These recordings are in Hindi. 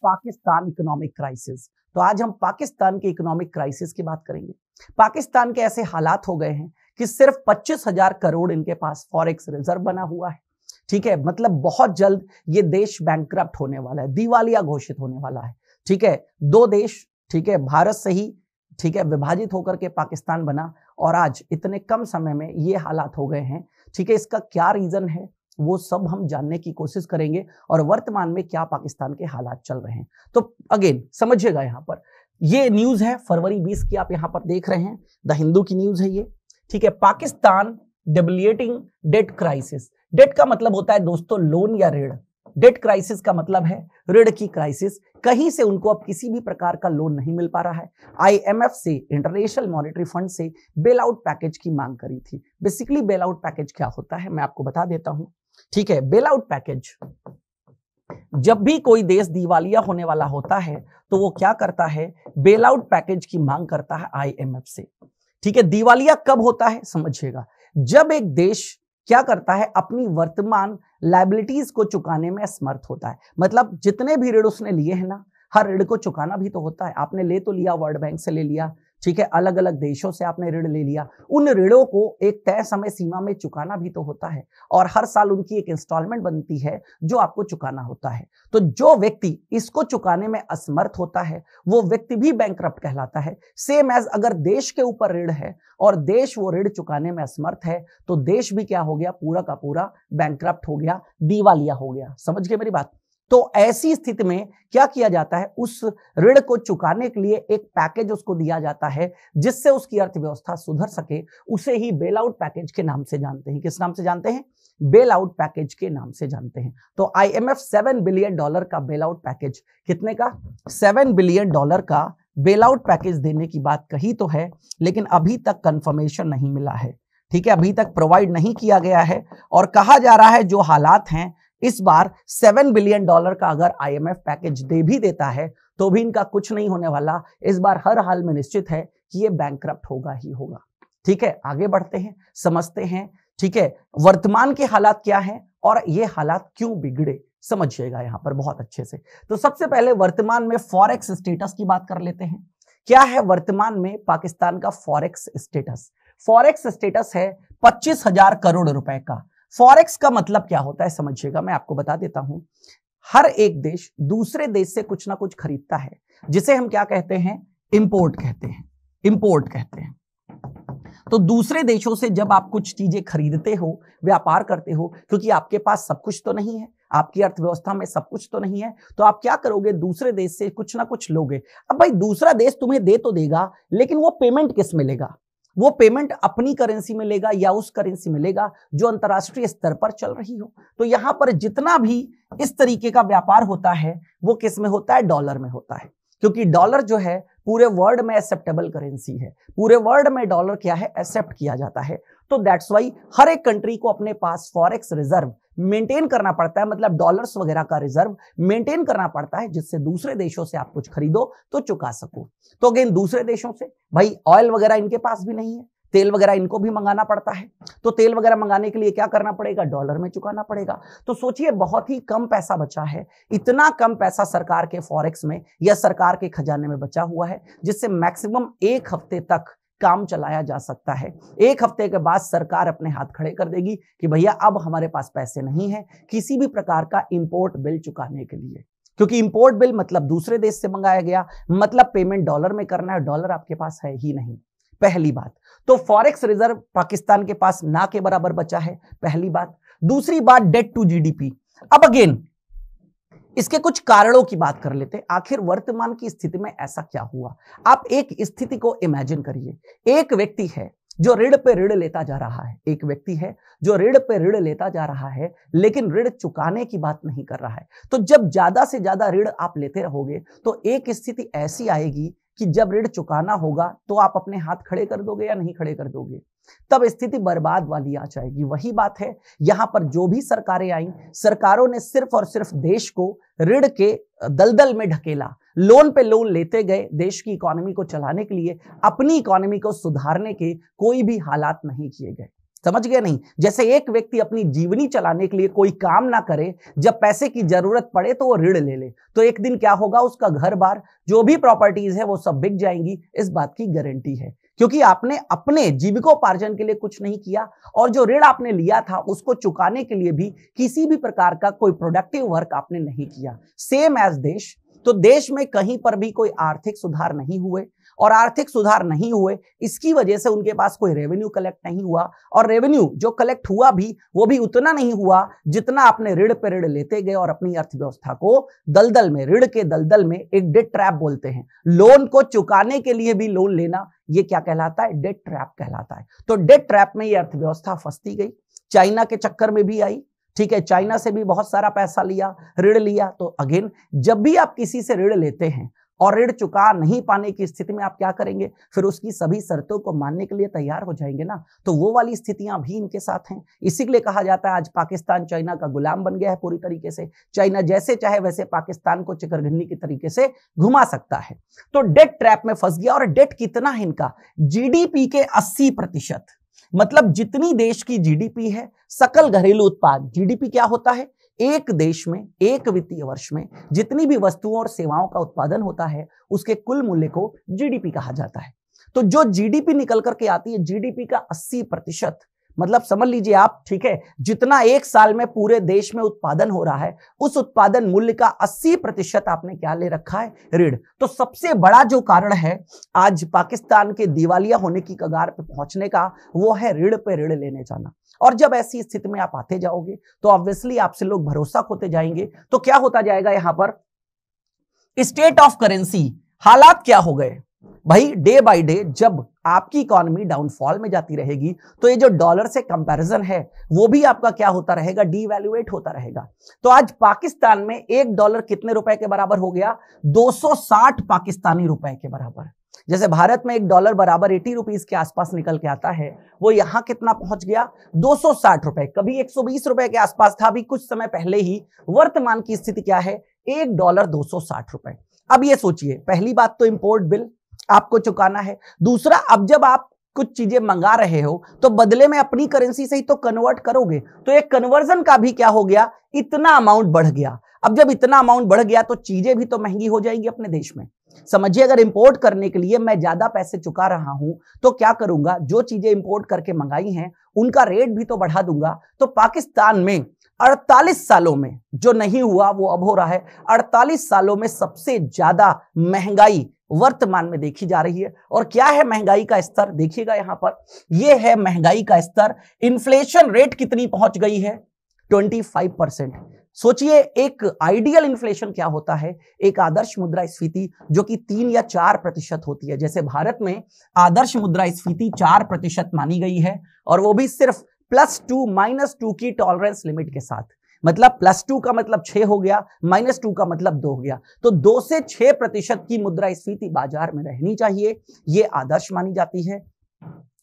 Pakistan economic crisis. तो आज हम पाकिस्तान के इकोनॉमिक क्राइसिस की बात करेंगे। पाकिस्तान के ऐसे हालात हो गए हैं कि सिर्फ 25,000 करोड़ इनके पास फॉरेक्स रिजर्व बना हुआ है। ठीक है, मतलब बहुत जल्द ये देश बैंकक्रप्ट होने वाला है, दिवालिया घोषित होने वाला है। ठीक है, दो देश, ठीक है, भारत से ही, ठीक है, विभाजित होकर के पाकिस्तान बना और आज इतने कम समय में ये हालात हो गए हैं। ठीक है, इसका क्या रीजन है वो सब हम जानने की कोशिश करेंगे और वर्तमान में क्या पाकिस्तान के हालात चल रहे हैं। तो अगेन समझिएगा, यहाँ पर ये न्यूज है फरवरी 20 की, आप यहाँ पर देख रहे हैं, द हिंदू की न्यूज है ये। ठीक है, पाकिस्तान डेबिलिएटिंग डेट क्राइसिस। डेट का मतलब होता है दोस्तों लोन या ऋण। डेट क्राइसिस का मतलब है ऋण की क्राइसिस। कहीं से उनको अब किसी भी प्रकार का लोन नहीं मिल पा रहा है। आईएमएफ से, इंटरनेशनल मॉनेटरी फंड से बेल आउट पैकेज की मांग करी थी। बेसिकली बेल आउट पैकेज क्या होता है मैं आपको बता देता हूं। ठीक है, बेल आउट पैकेज, जब भी कोई देश दिवालिया होने वाला होता है तो वो क्या करता है, बेल आउट पैकेज की मांग करता है आईएमएफ से। ठीक है, दिवालिया कब होता है समझिएगा, जब एक देश क्या करता है, अपनी वर्तमान लायबिलिटीज को चुकाने में असमर्थ होता है। मतलब जितने भी ऋण उसने लिए हैं ना, हर ऋण को चुकाना भी तो होता है। आपने ले तो लिया, वर्ल्ड बैंक से ले लिया, ठीक है, अलग अलग देशों से आपने ऋण ले लिया, उन ऋणों को एक तय समय सीमा में चुकाना भी तो होता है और हर साल उनकी एक इंस्टॉलमेंट बनती है जो आपको चुकाना होता है। तो जो व्यक्ति इसको चुकाने में असमर्थ होता है वो व्यक्ति भी बैंकक्रप्ट कहलाता है। सेम एज अगर देश के ऊपर ऋण है और देश वो ऋण चुकाने में असमर्थ है तो देश भी क्या हो गया, पूरा का पूरा बैंकक्रप्ट हो गया, दिवालिया हो गया। समझ गए मेरी बात। तो ऐसी स्थिति में क्या किया जाता है, उस ऋण को चुकाने के लिए एक पैकेज उसको दिया जाता है जिससे उसकी अर्थव्यवस्था सुधर सके। उसे ही बेल आउट पैकेज के नाम से जानते हैं। किस नाम से जानते हैं? बेल आउट पैकेज के नाम से जानते हैं। तो आईएमएफ $7 बिलियन का बेल आउट पैकेज, कितने का? $7 बिलियन का बेल आउट पैकेज देने की बात कही तो है, लेकिन अभी तक कंफर्मेशन नहीं मिला है। ठीक है, अभी तक प्रोवाइड नहीं किया गया है और कहा जा रहा है जो हालात हैं इस बार $7 बिलियन का अगर आईएमएफ पैकेज दे भी देता है तो भी इनका कुछ नहीं होने वाला। इस बार हर हाल में निश्चित है कि ये बैंकक्रप्ट होगा ही होगा। ठीक है, आगे बढ़ते हैं, समझते हैं। ठीक है, वर्तमान के हालात क्या हैं और ये हालात क्यों बिगड़े, समझिएगा यहाँ पर बहुत अच्छे से। तो सबसे पहले वर्तमान में फॉरेक्स स्टेटस की बात कर लेते हैं। क्या है वर्तमान में पाकिस्तान का फॉरेक्स स्टेटस? फॉरेक्स स्टेटस है 25,000 करोड़ रुपए का। फॉरेक्स का मतलब क्या होता है समझिएगा, मैं आपको बता देता हूं। हर एक देश दूसरे देश से कुछ ना कुछ खरीदता है, जिसे हम क्या कहते हैं, इंपोर्ट कहते हैं। इंपोर्ट कहते हैं। तो दूसरे देशों से जब आप कुछ चीजें खरीदते हो, व्यापार करते हो, क्योंकि आपके पास सब कुछ तो नहीं है, आपकी अर्थव्यवस्था में सब कुछ तो नहीं है, तो आप क्या करोगे, दूसरे देश से कुछ ना कुछ लोगे। अब भाई दूसरा देश तुम्हें दे तो देगा, लेकिन वो पेमेंट किस में लेगा? वो पेमेंट अपनी करेंसी में लेगा या उस करेंसी में लेगा जो अंतरराष्ट्रीय स्तर पर चल रही हो। तो यहां पर जितना भी इस तरीके का व्यापार होता है वो किस में होता है? डॉलर में होता है, क्योंकि डॉलर जो है पूरे वर्ल्ड में एक्सेप्टेबल करेंसी है। पूरे वर्ल्ड में डॉलर क्या है, एक्सेप्ट किया जाता है। तो दैट्स वाई हर एक कंट्री को अपने पास फॉरेक्स रिजर्व मेंटेन करना पड़ता है, मतलब डॉलर्स वगैरह का रिजर्व मेंटेन करना पड़ता है, जिससे दूसरे देशों से आप कुछ खरीदो तो चुका सको। तो अगेन दूसरे देशों से भाई ऑयल वगैरह इनके पास भी नहीं है, तेल वगैरह इनको भी मंगाना पड़ता है। तो तेल वगैरह मंगाने के लिए क्या करना पड़ेगा? डॉलर में चुकाना पड़ेगा। तो सोचिए बहुत ही कम पैसा बचा है। इतना कम पैसा सरकार के फॉरेक्स में या सरकार के खजाने में बचा हुआ है, जिससे मैक्सिमम 1 हफ्ते तक काम चलाया जा सकता है। 1 हफ्ते के बाद सरकार अपने हाथ खड़े कर देगी कि भैया अब हमारे पास पैसे नहीं है किसी भी प्रकार का इंपोर्ट बिल चुकाने के लिए, क्योंकि इंपोर्ट बिल मतलब दूसरे देश से मंगाया गया, मतलब पेमेंट डॉलर में करना है, डॉलर आपके पास है ही नहीं। पहली बात तो फॉरेक्स रिजर्व पाकिस्तान के पास ना के बराबर बचा है, पहली बात। दूसरी बात डेट टू जीडीपी। अब अगेन इसके कुछ कारणों की बात कर लेते हैं। आखिर वर्तमान की स्थिति में ऐसा क्या हुआ? आप एक स्थिति को इमेजिन करिए। एक व्यक्ति है जो ऋण पे ऋण लेता जा रहा है, एक व्यक्ति है जो ऋण पे ऋण लेता जा रहा है, लेकिन ऋण चुकाने की बात नहीं कर रहा है। तो जब ज्यादा से ज्यादा ऋण आप लेते रहोगे तो एक स्थिति ऐसी आएगी कि जब ऋण चुकाना होगा तो आप अपने हाथ खड़े कर दोगे या नहीं खड़े कर दोगे? तब स्थिति बर्बाद वाली आ जाएगी। वही बात है, यहां पर जो भी सरकारें आई, सरकारों ने सिर्फ और सिर्फ देश को ऋण के दलदल में ढकेला, लोन पे लोन लेते गए। देश की इकोनॉमी को चलाने के लिए, अपनी इकोनॉमी को सुधारने के कोई भी हालात नहीं किए गए। समझ गए नहीं? जैसे एक व्यक्ति अपनी जीवनी चलाने के लिए कोई काम ना करे, जब पैसे की जरूरत पड़े तो वो ऋण ले ले, तो एक दिन क्या होगा, उसका घर बार जो भी प्रॉपर्टीज है वो सब बिक जाएंगी। इस बात की गारंटी है, क्योंकि आपने अपने जीविकोपार्जन के लिए कुछ नहीं किया, और जो ऋण आपने लिया था उसको चुकाने के लिए भी किसी भी प्रकार का कोई प्रोडक्टिव वर्क आपने नहीं किया। सेम एज देश, तो देश में कहीं पर भी कोई आर्थिक सुधार नहीं हुए, और आर्थिक सुधार नहीं हुए इसकी वजह से उनके पास कोई रेवेन्यू कलेक्ट नहीं हुआ, और रेवेन्यू जो कलेक्ट हुआ भी वो भी उतना नहीं हुआ जितना आपने ऋण पे ऋण लेते गए और अपनी अर्थव्यवस्था को दलदल में, ऋण के दलदल में, एक डेट ट्रैप बोलते हैं, लोन को चुकाने के लिए भी लोन लेना, ये क्या कहलाता है, डेट ट्रैप कहलाता है। तो डेट ट्रैप में ये अर्थव्यवस्था फंसती गई, चाइना के चक्कर में भी आई, ठीक है, चाइना से भी बहुत सारा पैसा लिया, ऋण लिया। तो अगेन जब भी आप किसी से ऋण लेते हैं और ऋण चुका नहीं पाने की स्थिति में आप क्या करेंगे, फिर उसकी सभी शर्तों को मानने के लिए तैयार हो जाएंगे ना। तो वो वाली स्थितियां भी इनके साथ हैं। इसी के लिए कहा जाता है आज पाकिस्तान चाइना का गुलाम बन गया है पूरी तरीके से। चाइना जैसे चाहे वैसे पाकिस्तान को चिकरघन्नी की तरीके से घुमा सकता है। तो डेट ट्रैप में फंस गया, और डेट कितना है इनका, जीडीपी के 80%, मतलब जितनी देश की जीडीपी है, सकल घरेलू उत्पाद, जीडीपी क्या होता है, एक देश में एक वित्तीय वर्ष में जितनी भी वस्तुओं और सेवाओं का उत्पादन होता है उसके कुल मूल्य को जीडीपी कहा जाता है। तो जो जीडीपी निकल करके आती है, जीडीपी का 80%, मतलब समझ लीजिए आप, ठीक है, जितना एक साल में पूरे देश में उत्पादन हो रहा है उस उत्पादन मूल्य का 80% आपने क्या ले रखा है, ऋण। तो सबसे बड़ा जो कारण है आज पाकिस्तान के दिवालिया होने की कगार पे पहुंचने का, वो है ऋण पे ऋण लेने जाना। और जब ऐसी स्थिति में आप आते जाओगे तो ऑब्वियसली आपसे लोग भरोसा खोते जाएंगे। तो क्या होता जाएगा, यहां पर स्टेट ऑफ करेंसी, हालात क्या हो गए भाई, डे बाय डे जब आपकी इकोनॉमी डाउनफॉल में जाती रहेगी तो ये जो डॉलर से कंपैरिजन है वो भी आपका क्या होता रहेगा, डीवैल्यूएट होता रहेगा। तो आज पाकिस्तान में $1 कितने रुपए के बराबर हो गया, 260 पाकिस्तानी रुपए के बराबर। जैसे भारत में $1 बराबर 80 रुपीज के आसपास निकल के आता है, वो यहां कितना पहुंच गया, 260 रुपए। कभी 120 रुपए के आसपास था, अभी कुछ समय पहले ही। वर्तमान की स्थिति क्या है, $1 260 रुपए। अब ये सोचिए, पहली बात तो इंपोर्ट बिल आपको चुकाना है, दूसरा अब जब आप कुछ चीजें मंगा रहे हो तो बदले में अपनी करेंसी से ही तो कन्वर्ट करोगे, तो एक कन्वर्जन का भी क्या हो गया, इतना अमाउंट बढ़ गया। अब जब इतना अमाउंट बढ़ गया तो चीजें भी तो महंगी हो जाएंगी अपने देश में। समझिए, अगर इंपोर्ट करने के लिए मैं ज्यादा पैसे चुका रहा हूं तो क्या करूंगा, जो चीजें इंपोर्ट करके मंगाई हैं उनका रेट भी तो बढ़ा दूंगा। तो पाकिस्तान में 48 सालों में जो नहीं हुआ वो अब हो रहा है। 48 सालों में सबसे ज्यादा महंगाई वर्तमान में देखी जा रही है। और क्या है महंगाई का स्तर, देखिएगा यहां पर, यह है महंगाई का स्तर। इन्फ्लेशन रेट कितनी पहुंच गई है, 25%। सोचिए एक आइडियल इन्फ्लेशन क्या होता है, एक आदर्श मुद्रास्फीति जो कि 3 या 4% होती है। जैसे भारत में आदर्श मुद्रास्फीति 4% मानी गई है, और वो भी सिर्फ +2 -2 की टॉलरेंस लिमिट के साथ। मतलब +2 का मतलब 6 हो गया, -2 का मतलब 2 हो गया। तो 2 से 6% की मुद्रास्फीति बाजार में रहनी चाहिए, ये आदर्श मानी जाती है।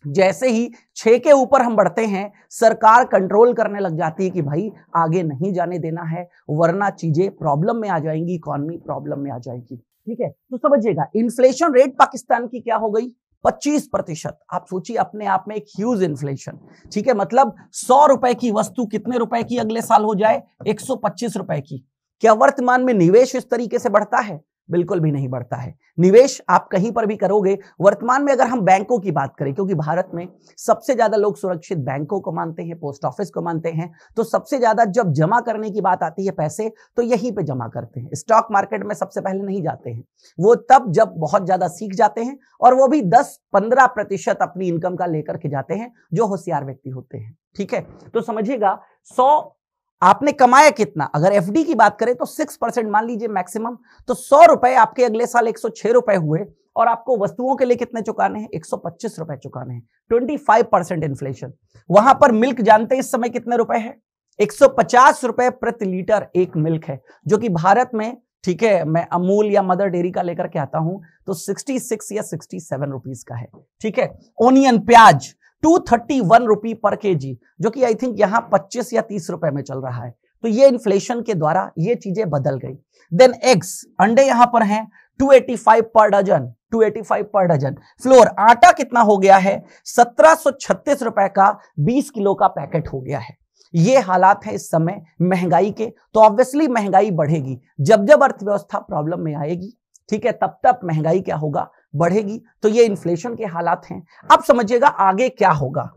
जैसे ही 6 के ऊपर हम बढ़ते हैं, सरकार कंट्रोल करने लग जाती है कि भाई आगे नहीं जाने देना है, वरना चीजें प्रॉब्लम में आ जाएंगी, इकोनॉमी प्रॉब्लम में आ जाएगी। ठीक है, तो समझिएगा इन्फ्लेशन रेट पाकिस्तान की क्या हो गई, 25%। आप सोचिए, अपने आप में एक ह्यूज इन्फ्लेशन। ठीक है, मतलब 100 रुपए की वस्तु कितने रुपए की अगले साल हो जाए, 125 रुपए की। क्या वर्तमान में निवेश इस तरीके से बढ़ता है, बिल्कुल भी नहीं बढ़ता है। निवेश आप कहीं पर भी करोगे, वर्तमान में अगर हम बैंकों की बात करें, क्योंकि भारत में सबसे ज्यादा लोग सुरक्षित बैंकों को मानते हैं, पोस्ट ऑफिस को मानते हैं, तो सबसे ज्यादा जब जमा करने की बात आती है पैसे, तो यहीं पे जमा करते हैं। स्टॉक मार्केट में सबसे पहले नहीं जाते हैं, वो तब जब बहुत ज्यादा सीख जाते हैं, और वो भी 10-15% अपनी इनकम का लेकर के जाते हैं, जो होशियार व्यक्ति होते हैं। ठीक है, तो समझिएगा 100 आपने कमाया कितना, अगर एफडी की बात करें तो 6% मान लीजिए मैक्सिमम, तो 100 रुपए आपके अगले साल 106 रुपए हुए, और आपको वस्तुओं के लिए कितने चुकाने हैं, 125 रुपए चुकाने हैं। 25% इन्फ्लेशन। वहां पर मिल्क जानते हैं इस समय कितने रुपए है, 150 रुपए प्रति लीटर एक मिल्क है, जो कि भारत में, ठीक है, मैं अमूल या मदर डेयरी का लेकर के आता हूं तो 66 या 67 रुपीज का है। ठीक है, ओनियन प्याज 231 रुपी पर केजी, जो कि आई थिंक यहां 25 या 30 रुपए में चल रहा है। तो ये इन्फ्लेशन के द्वारा ये चीजें बदल गई। देन एग्स, अंडे यहां पर हैं 285 पर डजन, 285 पर डजन। फ्लोर आटा कितना हो गया है? 1736 रुपए का 20 किलो का पैकेट हो गया है। ये हालात है इस समय महंगाई के। तो ऑब्वियसली महंगाई बढ़ेगी, जब जब अर्थव्यवस्था प्रॉब्लम में आएगी, ठीक है, तब तब महंगाई क्या होगा? बढ़ेगी। तो ये इन्फ्लेशन के हालात हैं। अब समझिएगा आगे क्या होगा।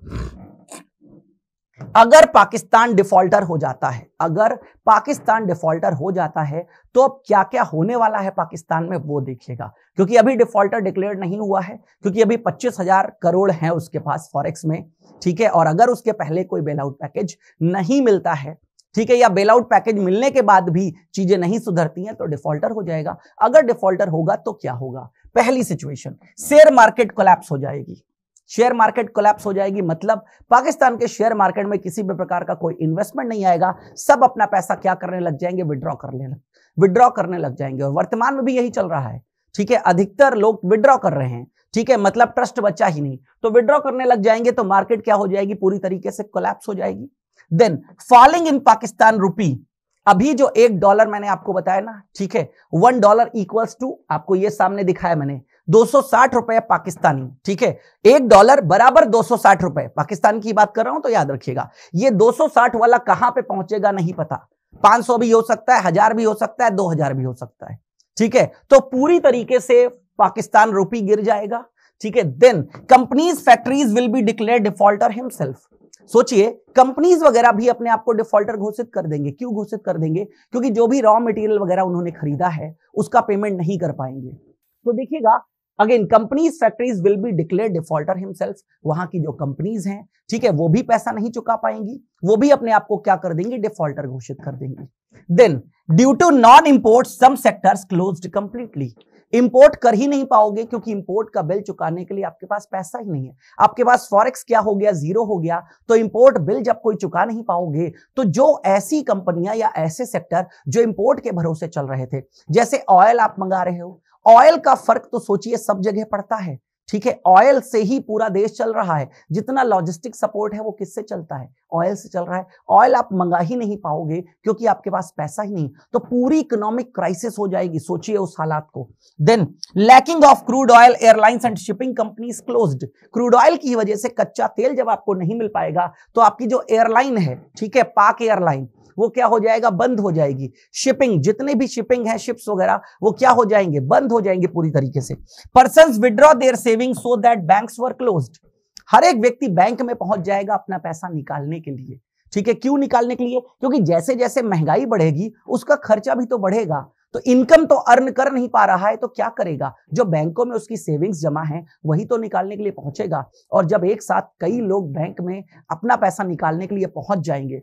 अगर पाकिस्तान डिफॉल्टर हो जाता है, अगर पाकिस्तान डिफॉल्टर हो जाता है तो अब क्या क्या होने वाला है पाकिस्तान में वो देखिएगा, क्योंकि अभी डिफॉल्टर डिक्लेयर नहीं हुआ है, क्योंकि अभी 25,000 करोड़ हैं उसके पास फॉरेक्स में, ठीक है। और अगर उसके पहले कोई बेल आउट पैकेज नहीं मिलता है, ठीक है, या बेल आउट पैकेज मिलने के बाद भी चीजें नहीं सुधरती हैं, तो डिफॉल्टर हो जाएगा। अगर डिफॉल्टर होगा तो क्या होगा? पहली सिचुएशन, शेयर मार्केट कोलैप्स हो जाएगी। शेयर मार्केट कोलैप्स हो जाएगी मतलब पाकिस्तान के शेयर मार्केट में किसी भी प्रकार का कोई इन्वेस्टमेंट नहीं आएगा। सब अपना पैसा क्या करने लग जाएंगे? विड्रॉ करने लग जाएंगे। और वर्तमान में भी यही चल रहा है, ठीक है। अधिकतर लोग विड्रॉ कर रहे हैं, ठीक है, मतलब ट्रस्ट बचा ही नहीं, तो विड्रॉ करने लग जाएंगे तो मार्केट क्या हो जाएगी? पूरी तरीके से कोलैप्स हो जाएगी। देन फॉलिंग इन पाकिस्तान रुपी। अभी जो $1 मैंने आपको बताया ना, ठीक है, $1 इक्वल्स टू, आपको ये सामने दिखाया मैंने, 260 रुपए पाकिस्तानी, ठीक है। $1 बराबर 260 रुपए पाकिस्तान की बात कर रहा हूं, तो याद रखिएगा ये 260 वाला कहां पे पहुंचेगा नहीं पता। 500 भी हो सकता है, 1000 भी हो सकता है, 2000 भी हो सकता है, ठीक है। तो पूरी तरीके से पाकिस्तान रुपी गिर जाएगा, ठीक है। Then companies factories will be declare defaulter himself. सोचिए, कंपनीज वगैरह भी अपने आप को डिफॉल्टर घोषित कर देंगे। क्यों घोषित कर देंगे? क्योंकि जो भी रॉ मटेरियल वगैरह उन्होंने खरीदा है उसका पेमेंट नहीं कर पाएंगे। तो देखिएगा, again companies factories will be declare defaulter himself. वहां की जो कंपनीज हैं, ठीक है, वो भी पैसा नहीं चुका पाएंगी, वो भी अपने आप को क्या कर देंगे? डिफॉल्टर घोषित कर देंगे। Then due to non import some sectors closed completely. Import कर ही नहीं पाओगे क्योंकि इंपोर्ट का बिल चुकाने के लिए आपके पास पैसा ही नहीं है। आपके पास फॉरेक्स क्या हो गया? जीरो हो गया। तो इंपोर्ट बिल जब कोई चुका नहीं पाओगे, तो जो ऐसी कंपनियां या ऐसे सेक्टर जो इंपोर्ट के भरोसे चल रहे थे, जैसे ऑयल आप मंगा रहे हो, ऑयल का फर्क तो सोचिए सब जगह पड़ता है, ठीक है। ऑयल से ही पूरा देश चल रहा है। जितना लॉजिस्टिक सपोर्ट है वो किससे चलता है? ऑयल से चल रहा है। ऑयल आप मंगा ही नहीं पाओगे क्योंकि आपके पास पैसा ही नहीं, तो पूरी इकोनॉमिक क्राइसिस हो जाएगी। सोचिए उस हालात को। Then lacking of crude oil, airlines and shipping companies closed. Crude oil की वजह से कच्चा तेल जब आपको नहीं मिल पाएगा तो आपकी जो एयरलाइन है, ठीक है, पाक एयरलाइन, वो क्या हो जाएगा? बंद हो जाएगी। शिपिंग, जितने भी शिपिंग है, शिप्स वगैरह, वो क्या हो जाएंगे? बंद हो जाएंगे पूरी तरीके से। Persons withdraw their saving so that banks were closed. हर एक व्यक्ति बैंक में पहुंच जाएगा अपना पैसा निकालने के लिए, ठीक है। क्यों निकालने के लिए? क्योंकि जैसे जैसे महंगाई बढ़ेगी उसका खर्चा भी तो बढ़ेगा। तो इनकम तो अर्न कर नहीं पा रहा है तो क्या करेगा? जो बैंकों में उसकी सेविंग्स जमा है वही तो निकालने के लिए पहुंचेगा। और जब एक साथ कई लोग बैंक में अपना पैसा निकालने के लिए पहुंच जाएंगे,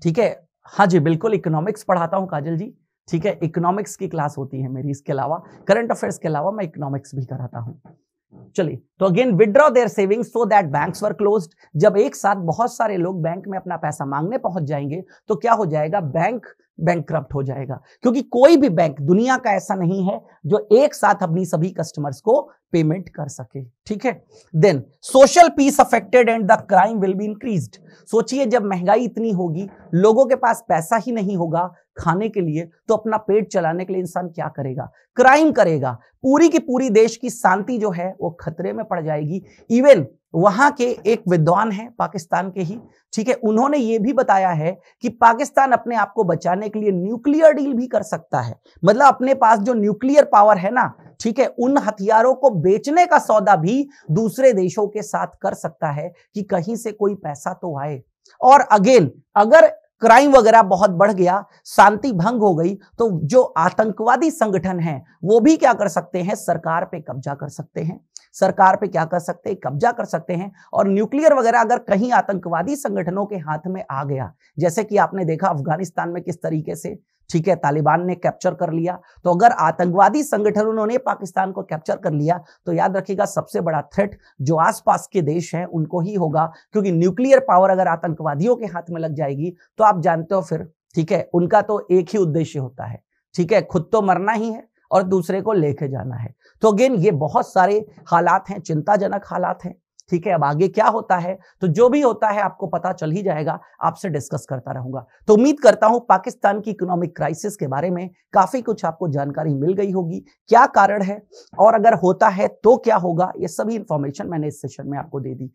ठीक है, हाँ जी बिल्कुल, इकोनॉमिक्स पढ़ाता हूं काजल जी, ठीक है, इकोनॉमिक्स की क्लास होती है मेरी। इसके अलावा करंट अफेयर्स के अलावा मैं इकोनॉमिक्स भी कराता हूं। चलिए, तो again withdraw their savings so that banks were closed. जब एक साथ बहुत सारे लोग बैंक में अपना पैसा मांगने पहुंच जाएंगे तो क्या हो जाएगा? बैंक बैंकक्रप्ट हो जाएगा। क्योंकि कोई भी बैंक दुनिया का ऐसा नहीं है जो एक साथ अपनी सभी कस्टमर्स को पेमेंट कर सके, ठीक है। Then social peace affected and the crime will be increased. सोचिए, जब महंगाई इतनी होगी, लोगों के पास पैसा ही नहीं होगा खाने के लिए, तो अपना पेट चलाने के लिए इंसान क्या करेगा? क्राइम करेगा। पूरी की पूरी देश की शांति जो है वो खतरे में पड़ जाएगी। इवन वहां के एक विद्वान हैं पाकिस्तान के ही, ठीक है, उन्होंने ये भी बताया है कि पाकिस्तान अपने आप को बचाने के लिए न्यूक्लियर डील भी कर सकता है। मतलब अपने पास जो न्यूक्लियर पावर है ना, ठीक है, उन हथियारों को बेचने का सौदा भी दूसरे देशों के साथ कर सकता है कि कहीं से कोई पैसा तो आए। और अगेन, अगर क्राइम वगैरह बहुत बढ़ गया, शांति भंग हो गई, तो जो आतंकवादी संगठन हैं वो भी क्या कर सकते हैं? सरकार पे कब्जा कर सकते हैं। सरकार पे क्या कर सकते हैं? कब्जा कर सकते हैं। और न्यूक्लियर वगैरह अगर कहीं आतंकवादी संगठनों के हाथ में आ गया, जैसे कि आपने देखा अफगानिस्तान में किस तरीके से, ठीक है, तालिबान ने कैप्चर कर लिया, तो अगर आतंकवादी संगठनों ने पाकिस्तान को कैप्चर कर लिया तो याद रखिएगा सबसे बड़ा थ्रेट जो आसपास के देश हैं उनको ही होगा। क्योंकि न्यूक्लियर पावर अगर आतंकवादियों के हाथ में लग जाएगी तो आप जानते हो फिर, ठीक है, उनका तो एक ही उद्देश्य होता है, ठीक है, खुद तो मरना ही है और दूसरे को लेके जाना है। तो अगेन ये बहुत सारे हालात हैं, चिंताजनक हालात हैं, ठीक है, अब आगे क्या होता है तो जो भी होता है आपको पता चल ही जाएगा, आपसे डिस्कस करता रहूंगा। तो उम्मीद करता हूं पाकिस्तान की इकोनॉमिक क्राइसिस के बारे में काफी कुछ आपको जानकारी मिल गई होगी, क्या कारण है और अगर होता है तो क्या होगा, ये सभी इंफॉर्मेशन मैंने इस सेशन में आपको दे दी।